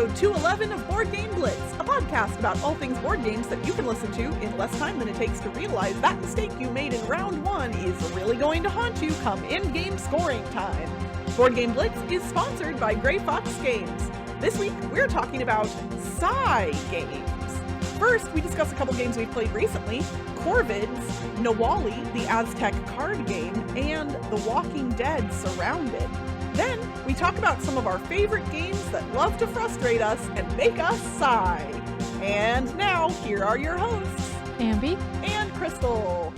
episode 211 of Board Game Blitz, a podcast about all things board games that you can listen to in less time than it takes to realize that mistake you made in round one is really going to haunt you come in-game scoring time. Board Game Blitz is sponsored by Gray Fox Games. This week, we're talking about Sigh Games. First, we discuss a couple games we've played recently, Corvids, NAWALLI, the Aztec card game, and The Walking Dead Surrounded. Then, we talk about some of our favorite games that love to frustrate us and make us sigh. And now, here are your hosts, Ambie and Crystal.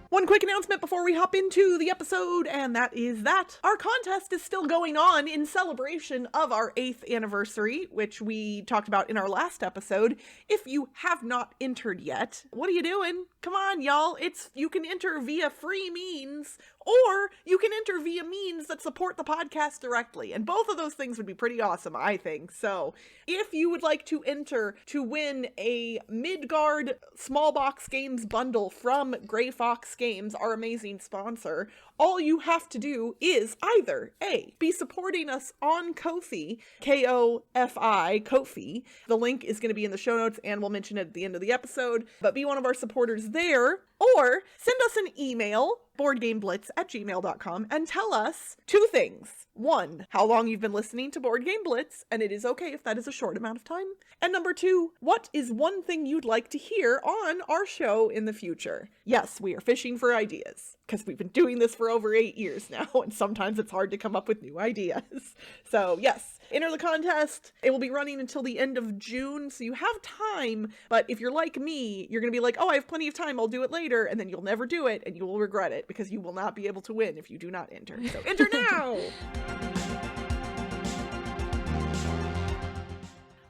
One quick announcement before we hop into the episode, and that is that our contest is still going on in celebration of our 8th anniversary, which we talked about in our last episode. If you have not entered yet, what are you doing? Come on, y'all. You can enter via free means, or you can enter via means that support the podcast directly. And both of those things would be pretty awesome, I think. So if you would like to enter to win a Midgard small box games bundle from Gray Fox Games, our amazing sponsor, all you have to do is either A, be supporting us on Ko-fi, K-O-F-I, Ko-fi. The link is going to be in the show notes and we'll mention it at the end of the episode, but be one of our supporters there, or send us an email, boardgameblitz@gmail.com, and tell us two things. One, how long you've been listening to Board Game Blitz, and it is okay if that is a short amount of time. And number two, what is one thing you'd like to hear on our show in the future? Yes, we are fishing for ideas, because we've been doing this for over 8 years now, and sometimes it's hard to come up with new ideas. So yes, enter the contest. It will be running until the end of June, so you have time, but if you're like me, you're going to be like, oh, I have plenty of time, I'll do it later, and then you'll never do it, and you will regret it, because you will not be able to win if you do not enter. So enter now!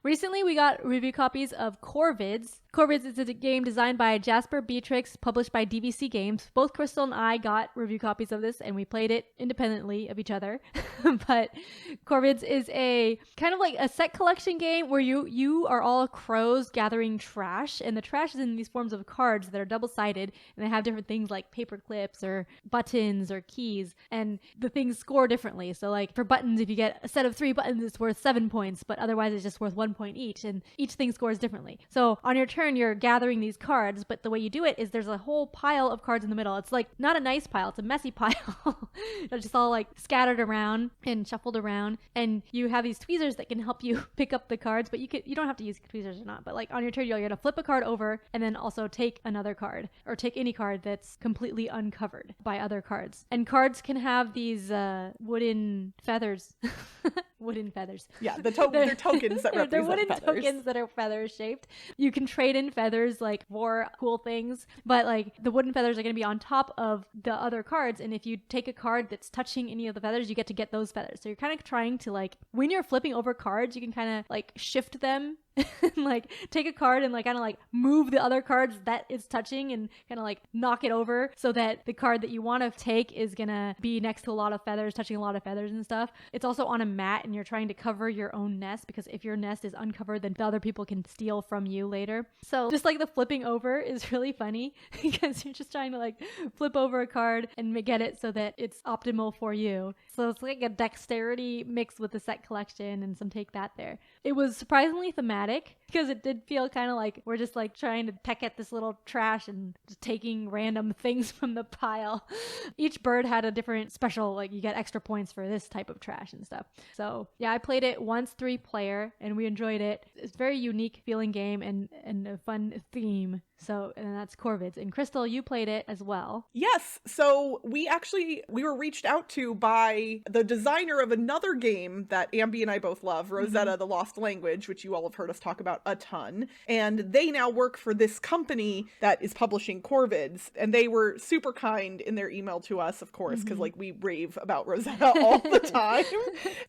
Recently, we got review copies of Corvids. Corvids is a game designed by Jasper Beatrix, published by DVC Games. Both Crystal and I got review copies of this, and we played it independently of each other. But Corvids is a kind of like a set collection game where you are all crows gathering trash, and the trash is in these forms of cards that are double-sided, and they have different things like paper clips or buttons or keys, and the things score differently. So like for buttons, if you get a set of 3 buttons, it's worth 7 points, but otherwise it's just worth 1 point each, and each thing scores differently. So on your turn, you're gathering these cards, but the way you do it is there's a whole pile of cards in the middle. It's like not a nice pile, it's a messy pile. They're just all like scattered around and shuffled around, and you have these tweezers that can help you pick up the cards, but you don't have to use tweezers or not, but like on your turn you're going to flip a card over and then also take another card, or take any card that's completely uncovered by other cards. And cards can have these wooden feathers. Wooden feathers. Yeah, they're tokens that represent they're wooden feathers. Tokens that are feather shaped. You can trade in feathers like for cool things, but like the wooden feathers are going to be on top of the other cards, and if you take a card that's touching any of the feathers, you get those feathers. So you're kind of trying to, like, when you're flipping over cards, you can kind of like shift them and like take a card and like kind of like move the other cards that it's touching and kind of like knock it over so that the card that you want to take is gonna be next to a lot of feathers, touching a lot of feathers and stuff. It's also on a mat, and you're trying to cover your own nest, because if your nest is uncovered, then the other people can steal from you later. So just like the flipping over is really funny because you're just trying to like flip over a card and get it so that it's optimal for you. So it's like a dexterity mixed with the set collection and some take that there. It was surprisingly thematic, because it did feel kind of like we're just like trying to peck at this little trash and just taking random things from the pile. Each bird had a different special, like you get extra points for this type of trash and stuff. So yeah, I played it once 3-player and we enjoyed it. It's a very unique feeling game and a fun theme. So, and that's Corvids. And Crystal, you played it as well. Yes. So we were reached out to by the designer of another game that Ambie and I both love, Rosetta, The Lost Language, which you all have heard us talk about a ton. And they now work for this company that is publishing Corvids. And they were super kind in their email to us, of course, because like we rave about Rosetta all the time.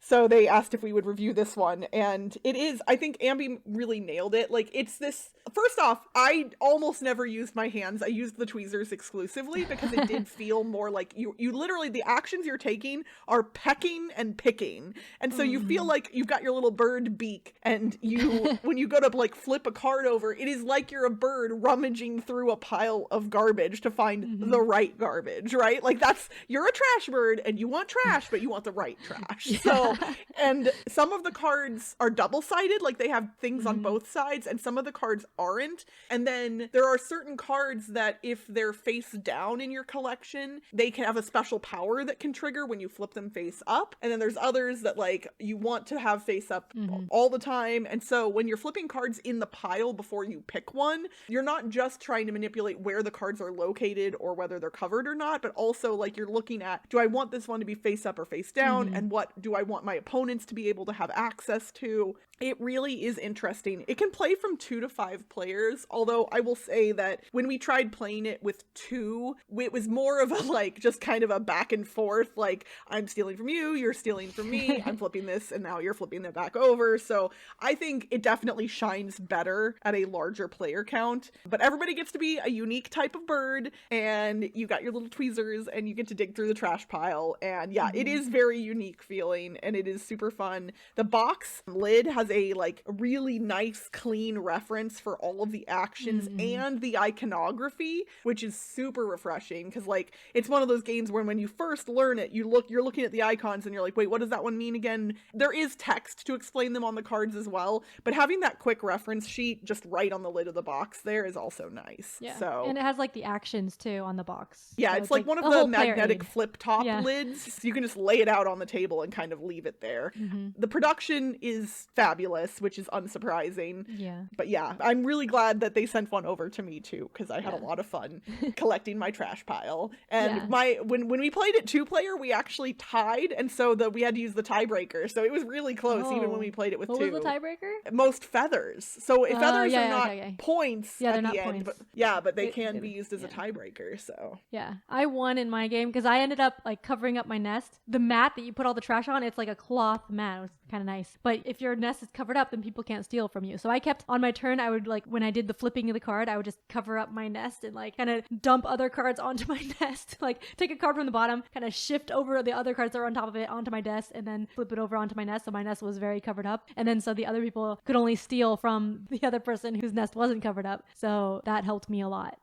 So they asked if we would review this one. And it is, I think Ambie really nailed it. Like, it's this, first off, I almost never used my hands. I used the tweezers exclusively because it did feel more like you literally, the actions you're taking are pecking and picking. And so you feel like you've got your little bird beak and you when you go to like flip a card over, it is like you're a bird rummaging through a pile of garbage to find the right garbage, right? Like you're a trash bird and you want trash, but you want the right trash. So, and some of the cards are double-sided, like they have things on both sides, and some of the cards aren't. And then there are certain cards that if they're face down in your collection, they can have a special power that can trigger when you flip them face up. And then there's others that like you want to have face up all the time. And so when you're flipping cards in the pile before you pick one, you're not just trying to manipulate where the cards are located or whether they're covered or not, but also like you're looking at, do I want this one to be face up or face down? And what do I want my opponents to be able to have access to? It really is interesting. It can play from 2 to 5 players, although I will say that when we tried playing it with 2, it was more of a like just kind of a back and forth, like I'm stealing from you, you're stealing from me, I'm flipping this and now you're flipping it back over. So I think it definitely shines better at a larger player count, but everybody gets to be a unique type of bird, and you got your little tweezers and you get to dig through the trash pile. And yeah, it is very unique feeling and it is super fun. The box lid has a like really nice clean reference for all of the actions and the iconography, which is super refreshing, because like it's one of those games where when you first learn it, you're looking at the icons and you're like, wait, what does that one mean again? There is text to explain them on the cards as well, but having that quick reference sheet just right on the lid of the box there is also nice. Yeah. So, and it has like the actions too on the box. Yeah, so it's like one of the magnetic flip top lids. So you can just lay it out on the table and kind of leave it there. The production is fabulous, which is unsurprising. Yeah. But yeah, I'm really glad that they sent one over to me too, because I had a lot of fun collecting my trash pile. And when we played it 2-player, we actually tied, and so we had to use the tiebreaker. So it was really close even when we played it with 2. What was the tiebreaker? Most feathers. So if feathers are not points at the not end, points. but they can be used as a tiebreaker. So yeah, I won in my game because I ended up like covering up my nest. The mat that you put all the trash on, it's like a cloth mat. It was kind of nice. But if your nest is covered up, then people can't steal from you. So I kept on my turn, I would like, when I did the flipping of the card, I would just cover up my nest and like kind of dump other cards onto my nest. Like take a card from the bottom, kind of shift over the other cards that were on top of it onto my desk, and then flip it over onto my nest. So my nest was very covered up. And then so the other people could only steal from the other person whose nest wasn't covered up. So that helped me a lot.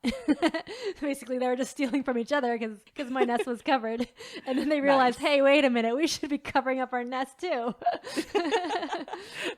Basically, they were just stealing from each other because my nest was covered. And then they realized, hey, wait a minute, we should be covering up our nest too.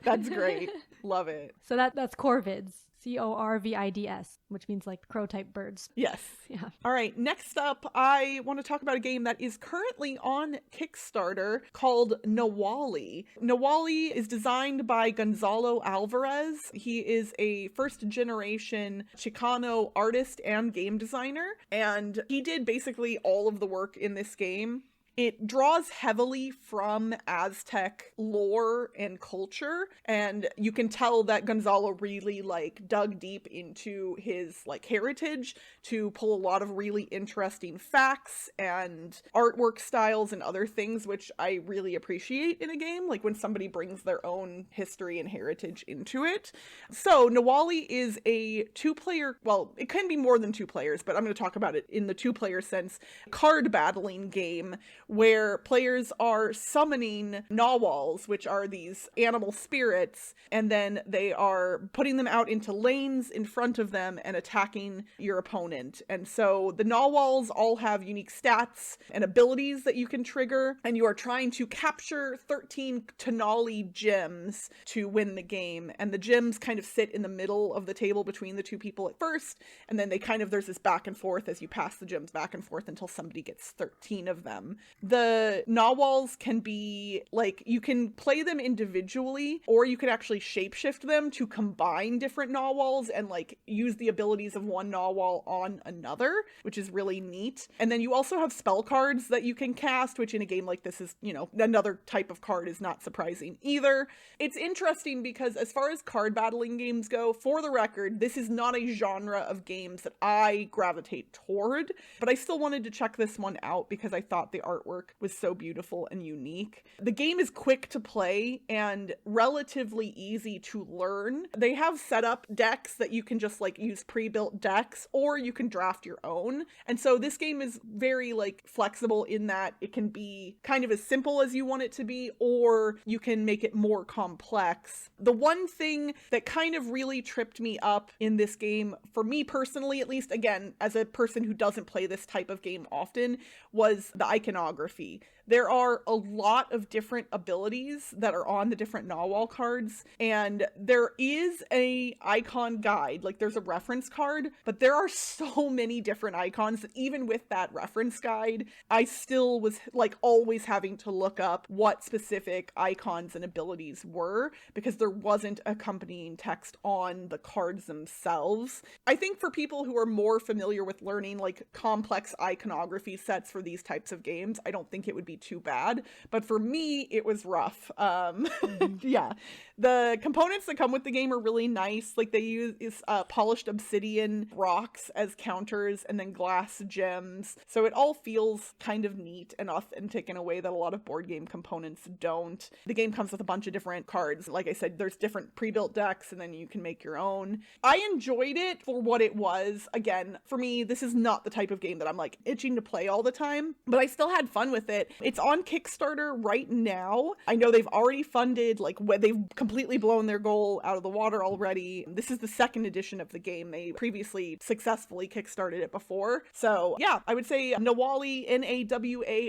That's great. Love it. So that's Corvids. Corvids, which means like crow type birds. Yes. Yeah. All right. Next up, I want to talk about a game that is currently on Kickstarter called NAWALLI. NAWALLI is designed by Gonzalo Alvarez. He is a first generation Chicano artist and game designer, and he did basically all of the work in this game. It draws heavily from Aztec lore and culture, and you can tell that Gonzalo really like dug deep into his like heritage to pull a lot of really interesting facts and artwork styles and other things, which I really appreciate in a game, like when somebody brings their own history and heritage into it. So NAWALLI is a 2-player, well, it can be more than 2 players, but I'm going to talk about it in the 2-player sense, card battling game where players are summoning NAWALLs, which are these animal spirits, and then they are putting them out into lanes in front of them and attacking your opponent. And so the NAWALLs all have unique stats and abilities that you can trigger, and you are trying to capture 13 Tenali gems to win the game. And the gems kind of sit in the middle of the table between the 2 people at first, and then there's this back and forth as you pass the gems back and forth until somebody gets 13 of them. The NAWALLs can be like, you can play them individually, or you can actually shapeshift them to combine different NAWALLs and like use the abilities of one NAWALL on another, which is really neat. And then you also have spell cards that you can cast, which in a game like this is, another type of card is not surprising either. It's interesting because as far as card battling games go, for the record, this is not a genre of games that I gravitate toward, but I still wanted to check this one out because I thought the artwork artwork was so beautiful and unique. The game is quick to play and relatively easy to learn. They have set up decks that you can just like use pre-built decks, or you can draft your own. And so this game is very like flexible in that it can be kind of as simple as you want it to be, or you can make it more complex. The one thing that kind of really tripped me up in this game, for me personally at least, again, as a person who doesn't play this type of game often, was the iconography. There are a lot of different abilities that are on the different NAWALL cards, and there is a icon guide, like there's a reference card, but there are so many different icons that even with that reference guide, I still was like always having to look up what specific icons and abilities were, because there wasn't accompanying text on the cards themselves. I think for people who are more familiar with learning like complex iconography sets for these types of games, I don't think it would be too bad, but for me it was rough. Yeah, the components that come with the game are really nice. Like they use polished obsidian rocks as counters and then glass gems, so it all feels kind of neat and authentic in a way that a lot of board game components don't. The game comes with a bunch of different cards. Like I said, there's different pre-built decks and then you can make your own. I enjoyed it for what it was. Again, for me, this is not the type of game that I'm like itching to play all the time, but I still had fun with it. It's on Kickstarter right now. I know they've already funded, like they've completely blown their goal out of the water already. This is the second edition of the game. They previously successfully kickstarted it before. So yeah, I would say NAWALLI,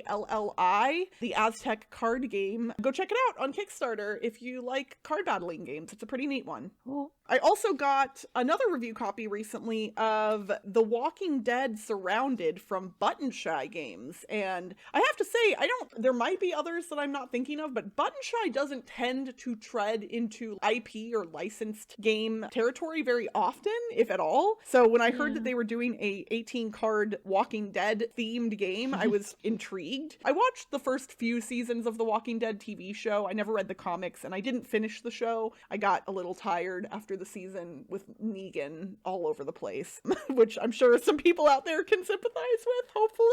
NAWALLI, the Aztec card game. Go check it out on Kickstarter if you like card battling games. It's a pretty neat one. Cool. I also got another review copy recently of The Walking Dead Surrounded from Button Shy Games. And I have to say, there might be others that I'm not thinking of, but Button Shy doesn't tend to tread into IP or licensed game territory very often, if at all. So when I heard that they were doing a 18 card Walking Dead themed game, I was intrigued. I watched the first few seasons of The Walking Dead TV show. I never read the comics and I didn't finish the show. I got a little tired after the season with Negan all over the place, which I'm sure some people out there can sympathize with, hopefully.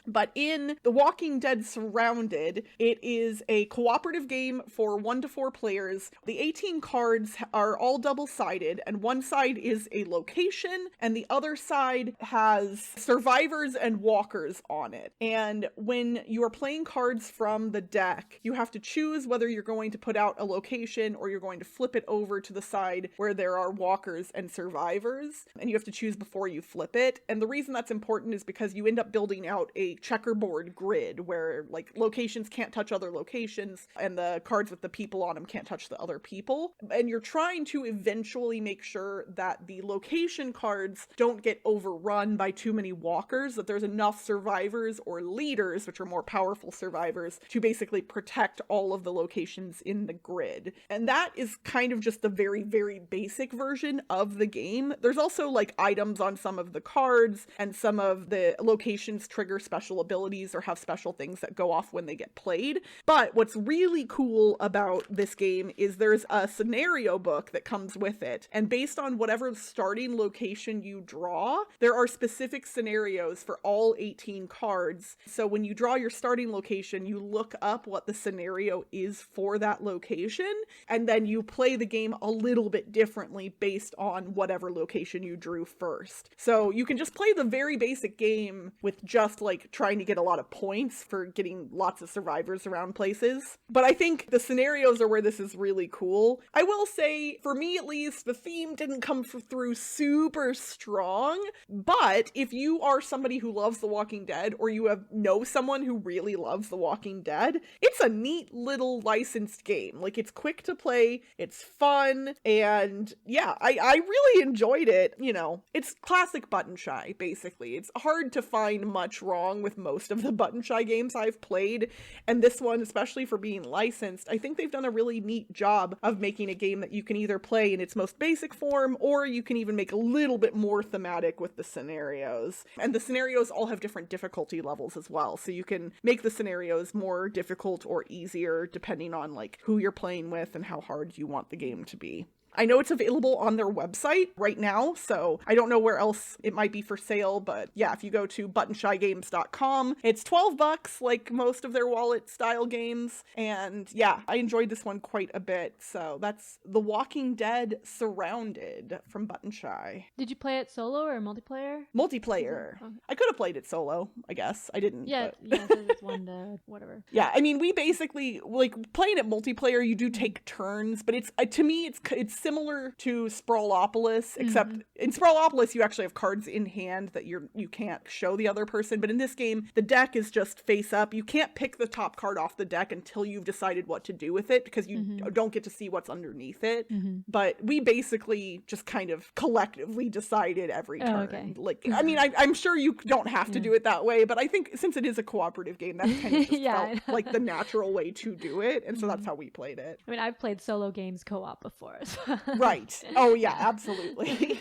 But in The Walking Dead Surrounded, it is a cooperative game for 1 to 4 players. The 18 cards are all double-sided, and one side is a location, and the other side has survivors and walkers on it. And when you are playing cards from the deck, you have to choose whether you're going to put out a location or you're going to flip it over to the side where there are walkers and survivors, and you have to choose before you flip it. And the reason that's important is because you end up building out a checkerboard grid where like locations can't touch other locations and the cards with the people on them can't touch the other people. And you're trying to eventually make sure that the location cards don't get overrun by too many walkers, that there's enough survivors or leaders, which are more powerful survivors, to basically protect all of the locations in the grid. And that is kind of just the very, very basic version of the game. There's also like items on some of the cards, and some of the locations trigger special abilities or have special things that go off when they get played. But what's really cool about this game is there's a scenario book that comes with it, and based on whatever starting location you draw, there are specific scenarios for all 18 cards. So when you draw your starting location, you look up what the scenario is for that location, and then you play the game a little bit differently based on whatever location you drew first. So you can just play the very basic game with just like trying to get a lot of points for getting lots of survivors around places. But I think the scenarios are where this is really cool. I will say, for me at least, the theme didn't come through super strong, but if you are somebody who loves The Walking Dead, or you know someone who really loves The Walking Dead, it's a neat little licensed game. Like, it's quick to play, it's fun, and yeah, I really enjoyed it. You know, it's classic Button Shy, basically. It's hard to find much wrong with most of the Button Shy games I've played, and this one, especially for being licensed, I think they've done a really neat job of making a game that you can either play in its most basic form, or you can even make a little bit more thematic with the scenarios. And the scenarios all have different difficulty levels as well, so you can make the scenarios more difficult or easier depending on like who you're playing with and how hard you want the game to be. I know it's available on their website right now, so I don't know where else it might be for sale, but yeah, if you go to buttonshygames.com, it's $12 like most of their wallet style games. And yeah, I enjoyed this one quite a bit. So that's The Walking Dead Surrounded from Button Shy. Did you play it solo or multiplayer? Multiplayer. Okay. I could have played it solo, I guess. I didn't. Yeah, but... yeah, so it's 1 to whatever. Yeah, I mean, we basically, like, playing it multiplayer, you do take turns, but it's, to me, it's similar to Sprawlopolis, except in Sprawlopolis, you actually have cards in hand that you can't show the other person, but in this game, the deck is just face up. You can't pick the top card off the deck until you've decided what to do with it, because you don't get to see what's underneath it. But we basically just kind of collectively decided every turn. Okay. Like, I mean, I'm sure you don't have to do it that way, but I think since it is a cooperative game, that kind of just felt like the natural way to do it, and so that's how we played it. I mean, I've played solo games co-op before. So. Right. Oh yeah, absolutely.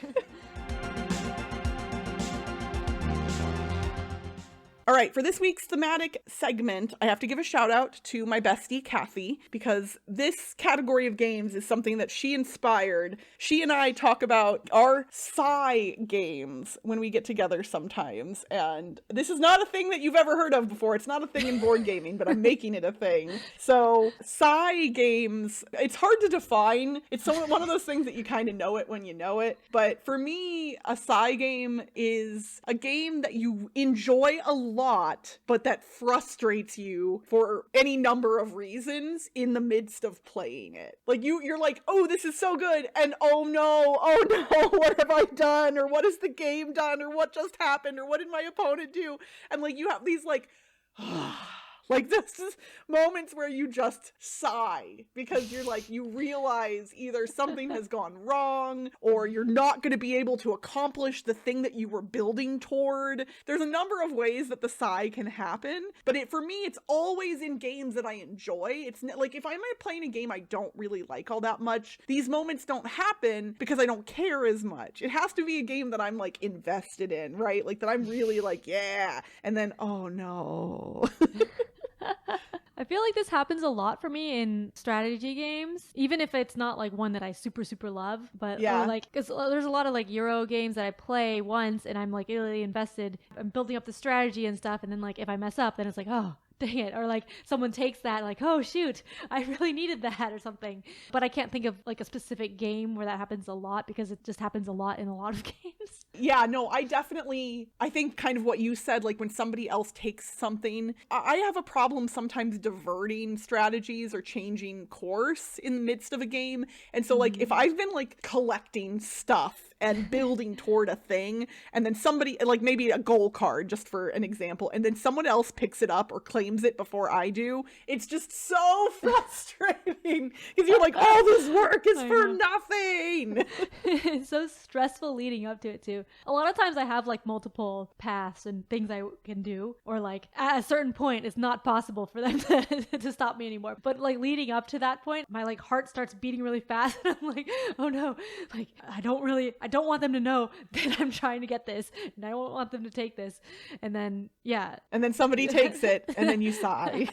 All right, for this week's thematic segment, I have to give a shout out to my bestie, Kathy, because this category of games is something that she inspired. She and I talk about our Sigh Games when we get together sometimes, and this is not a thing that you've ever heard of before. It's not a thing in board gaming, but I'm making it a thing. So, Sigh Games, it's hard to define. It's one of those things that you kind of know it when you know it, but for me, a Sigh game is a game that you enjoy a lot, but that frustrates you for any number of reasons in the midst of playing it. Like you're like, oh, this is so good, and oh no, what have I done, or what has the game done, or what just happened, or what did my opponent do? And like you have these like like this is moments where you just sigh because you're like, you realize either something has gone wrong or you're not going to be able to accomplish the thing that you were building toward. There's a number of ways that the sigh can happen, but for me, it's always in games that I enjoy. It's like if I'm playing a game I don't really like all that much, these moments don't happen because I don't care as much. It has to be a game that I'm like invested in, right? Like that I'm really like, yeah, and then, oh no. I feel like this happens a lot for me in strategy games, even if it's not like one that I super love, but like, because there's a lot of like Euro games that I play once and I'm like really invested. I'm building up the strategy and stuff, and then like if I mess up, then it's like, oh, dang it, or like someone takes that like, oh shoot, I really needed that or something. But I can't think of like a specific game where that happens a lot because it just happens a lot in a lot of games. Yeah, no, I think kind of what you said, like when somebody else takes something, I have a problem sometimes diverting strategies or changing course in the midst of a game. And so like if I've been like collecting stuff and building toward a thing, and then somebody, like maybe a goal card, just for an example, and then someone else picks it up or claims it before I do, it's just so frustrating because you're like, all this work is for nothing. It's so stressful leading up to it too. A lot of times I have like multiple paths and things I can do, or like at a certain point it's not possible for them to stop me anymore. But like leading up to that point, my like heart starts beating really fast and I'm like, oh no, like I don't want them to know that I'm trying to get this, and I don't want them to take this. And then, yeah. And then somebody takes it, and then you sigh.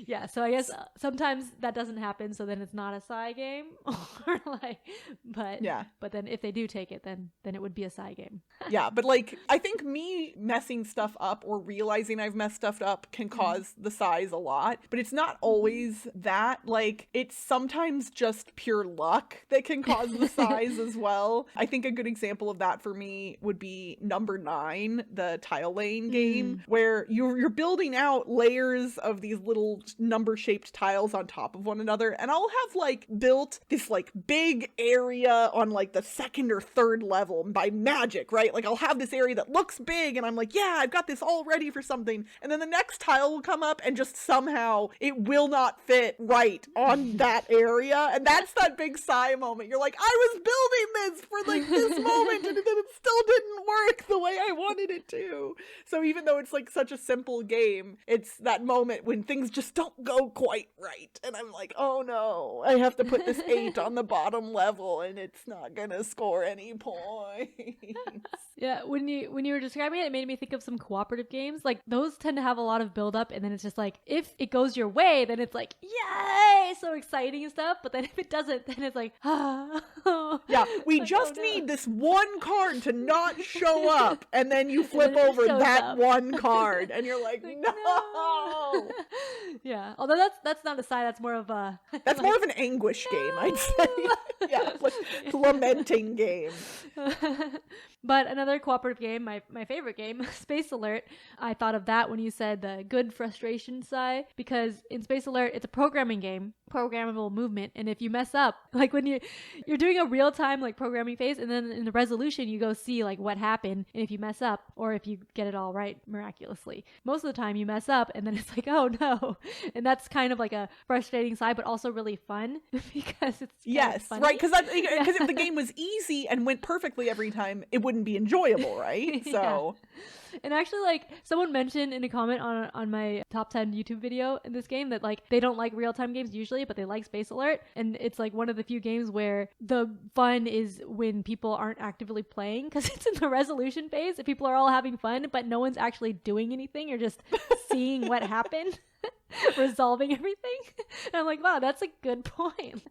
Yeah, so I guess sometimes that doesn't happen, so then it's not a sigh game. Or like, but then if they do take it, then it would be a sigh game. Yeah, but like, I think me messing stuff up or realizing I've messed stuff up can cause the sighs a lot, but it's not always that. Like, it's sometimes just pure luck that can cause the sighs as well. I think a good example of that for me would be number 9, the tile laying game, where you're building out layers of these little number shaped tiles on top of one another, and I'll have like built this like big area on like the second or third level by magic, right? Like I'll have this area that looks big and I'm like, yeah, I've got this all ready for something, and then the next tile will come up and just somehow it will not fit right on that area, and that's that big sigh moment. You're like, I was building this for like this moment and then it still didn't work the way I wanted it to. So even though it's like such a simple game, it's that moment when things things just don't go quite right. And I'm like, oh no, I have to put this 8 on the bottom level and it's not gonna score any points. Yeah, when you were describing it, it made me think of some cooperative games. Like, those tend to have a lot of build up, and then it's just like, if it goes your way, then it's like, yay, so exciting and stuff. But then if it doesn't, then it's like, ah. Yeah, we like, just need this one card to not show up, and then you flip then it over shows that up. one card, and you're like, Like, no. Yeah, although that's not a sigh, that's more of a That's more of an anguish game, I'd say. Yeah, like lamenting game. But another cooperative game, my favorite game, Space Alert, I thought of that when you said the good frustration sigh, because in Space Alert, it's a programming game, programmable movement, and if you mess up, like when you're doing a real-time like programming phase, and then in the resolution, you go see like what happened, and if you mess up, or if you get it all right miraculously. Most of the time you mess up, and then it's like, oh no, and that's kind of like a frustrating sigh, but also really fun, because it's yes, funny. right, because if the game was easy and went perfectly every time, it wouldn't be enjoyable, right? So And actually, like, someone mentioned in a comment on my top 10 YouTube video in this game that, like, they don't like real-time games usually, but they like Space Alert. And it's, like, one of the few games where the fun is when people aren't actively playing, because it's in the resolution phase and people are all having fun, but no one's actually doing anything. You're just seeing what happened. Resolving everything. And I'm like, wow, that's a good point.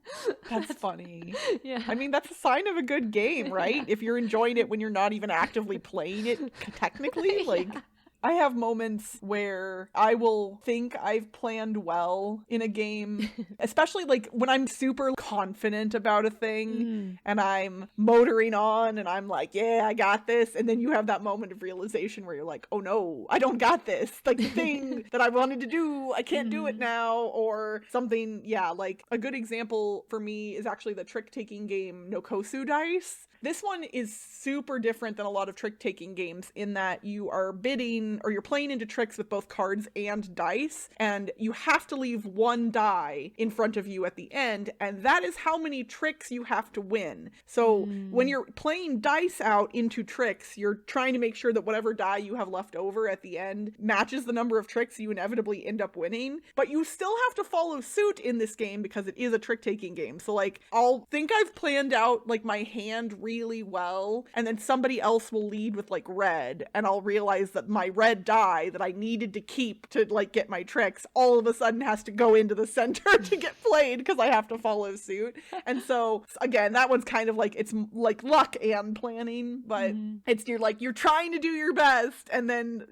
That's funny. Yeah. I mean, that's a sign of a good game, right? Yeah. If you're enjoying it when you're not even actively playing it technically, like... Yeah. I have moments where I will think I've planned well in a game, especially like when I'm super confident about a thing and I'm motoring on and I'm like, yeah, I got this. And then you have that moment of realization where you're like, oh no, I don't got this. Like the thing that I wanted to do, I can't do it now, or something. Yeah, like a good example for me is actually the trick-taking game Nokosu Dice. This one is super different than a lot of trick-taking games in that you are bidding or you're playing into tricks with both cards and dice, and you have to leave one die in front of you at the end, and that is how many tricks you have to win. So when you're playing dice out into tricks, you're trying to make sure that whatever die you have left over at the end matches the number of tricks you inevitably end up winning, but you still have to follow suit in this game because it is a trick-taking game. So like, I'll think I've planned out like my hand really well, and then somebody else will lead with like red, and I'll realize that my red die that I needed to keep to like get my tricks all of a sudden has to go into the center to get played because I have to follow suit. And so again, that one's kind of like, it's like luck and planning, but it's you're trying to do your best, and then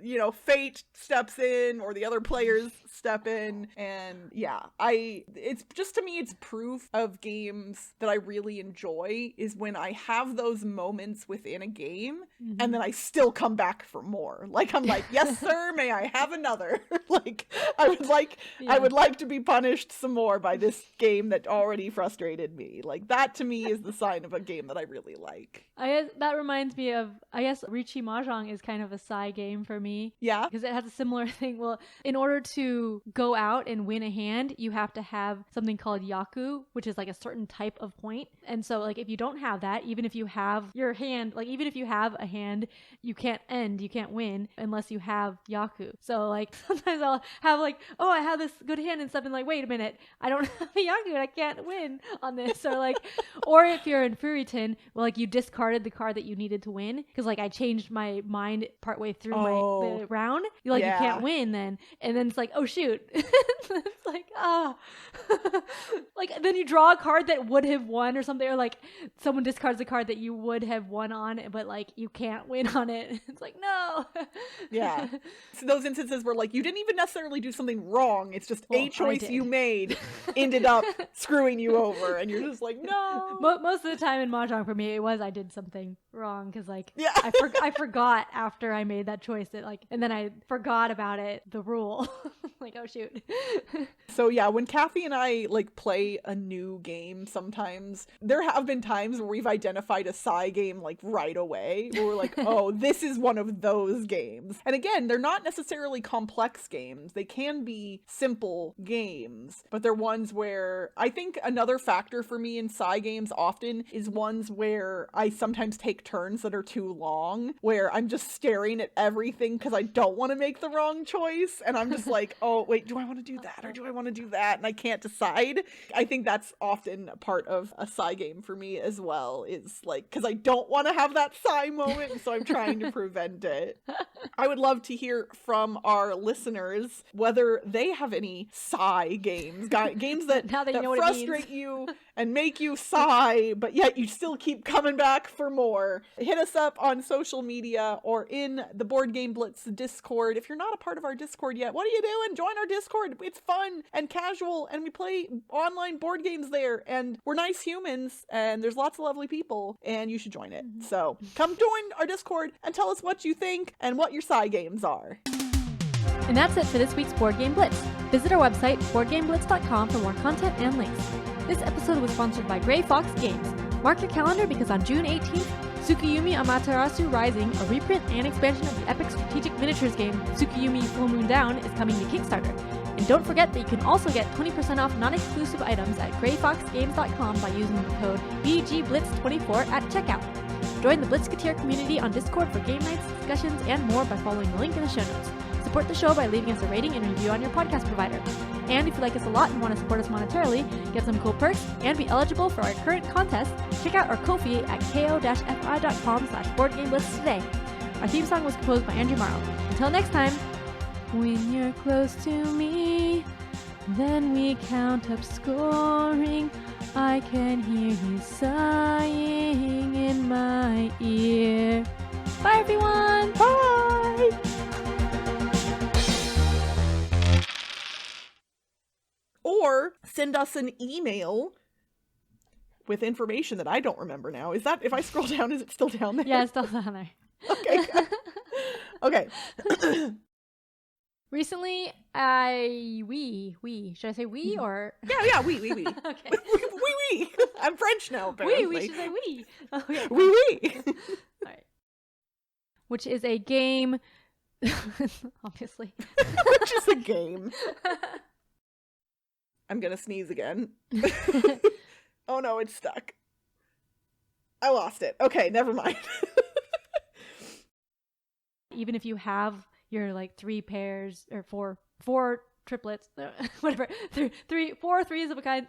fate steps in or the other players step in, and yeah, it's just, to me, it's proof of games that I really enjoy is when I have those moments within a game and then I still come back for more. Like I'm like, yes sir, may I have another? Like I would like to be punished some more by this game that already frustrated me. Like that to me is the sign of a game that I really like. That reminds me of, I guess Riichi Mahjong is kind of a sigh game for me. Yeah. Because it has a similar thing. Well, in order to go out and win a hand, you have to have something called yaku, which is like a certain type of point. And so like if you don't have that, even if you have your hand, like even if you have a hand, you can't win unless you have yaku. So like sometimes I'll have like, oh, I have this good hand and stuff, and like, wait a minute, I don't have a yaku and I can't win on this. Or like, or if you're in Furiton, well, like you discarded the card that you needed to win because like I changed my mind partway through the round. You can't win then, and then it's like, oh shoot. It's like, like then you draw a card that would have won or something, or like someone discards a card that you would have won on, but like you can't win on it. It's like, no. Yeah. So those instances where like you didn't even necessarily do something wrong, it's just a choice you made ended up screwing you over, and you're just like, no. Most of the time in Mahjong for me, it was I did something wrong because like I forgot after I made that choice that like, and then I forgot about it, the rule. Like, oh shoot. So yeah, when Kathy and I like play a new game, sometimes there have been times where we've identified a Sigh game like right away, where we're like, oh, this is one of those games. And again, they're not necessarily complex games. They can be simple games, but they're ones where I think another factor for me in Sigh Games often is ones where I sometimes take turns that are too long, where I'm just staring at everything because I don't want to make the wrong choice. And I'm just like, oh, wait, do I want to do that or do I want to do that? And I can't decide. I think that's often a part of a Sigh game for me as well, is like, because I don't want to have that sigh moment, so I'm trying to prevent it. I would love to hear from our listeners whether they have any sigh games, games that, Now that you know what frustrate you and make you sigh, but yet you still keep coming back for more. Hit us up on social media or in the Board Game Blitz Discord. If you're not a part of our Discord yet, what are you doing? Join our Discord. It's fun and casual, and we play online board games there, and we're nice humans, and there's lots of lovely people, and you should join it. So come join our Discord and tell us what you think and what your Sigh games are. And that's it for this week's Board Game Blitz. Visit our website, boardgameblitz.com, for more content and links. This episode was sponsored by Grey Fox Games. Mark your calendar because on June 18th, Tsukiyumi Amaterasu Rising, a reprint and expansion of the epic strategic miniatures game Tsukiyumi Full Moon Down, is coming to Kickstarter. And don't forget that you can also get 20% off non-exclusive items at greyfoxgames.com by using the code BGBLITZ24 at checkout. Join the Blitzketeer community on Discord for game nights, discussions, and more by following the link in the show notes. Support the show by leaving us a rating and review on your podcast provider. And if you like us a lot and want to support us monetarily, get some cool perks, and be eligible for our current contest, check out our Ko-fi at ko-fi.com/boardgameblitz today. Our theme song was composed by Andrew Morrow. Until next time, when you're close to me, then we count up scoring. I can hear you sighing in my ear. Bye, everyone! Bye! Or send us an email with information that I don't remember now. Is that, if I scroll down, is it still down there? Yeah, it's still down there. Okay. Okay. Recently, should I say we or? Yeah, we. Okay. We. I'm French now, apparently. We should say we. Okay. We. All right. Which is a game, obviously. Which is a game. I'm gonna sneeze again. Oh no, it's stuck. I lost it. Okay, never mind. Even if you have your like 3 pairs or four triplets, whatever, 4 threes of a kind,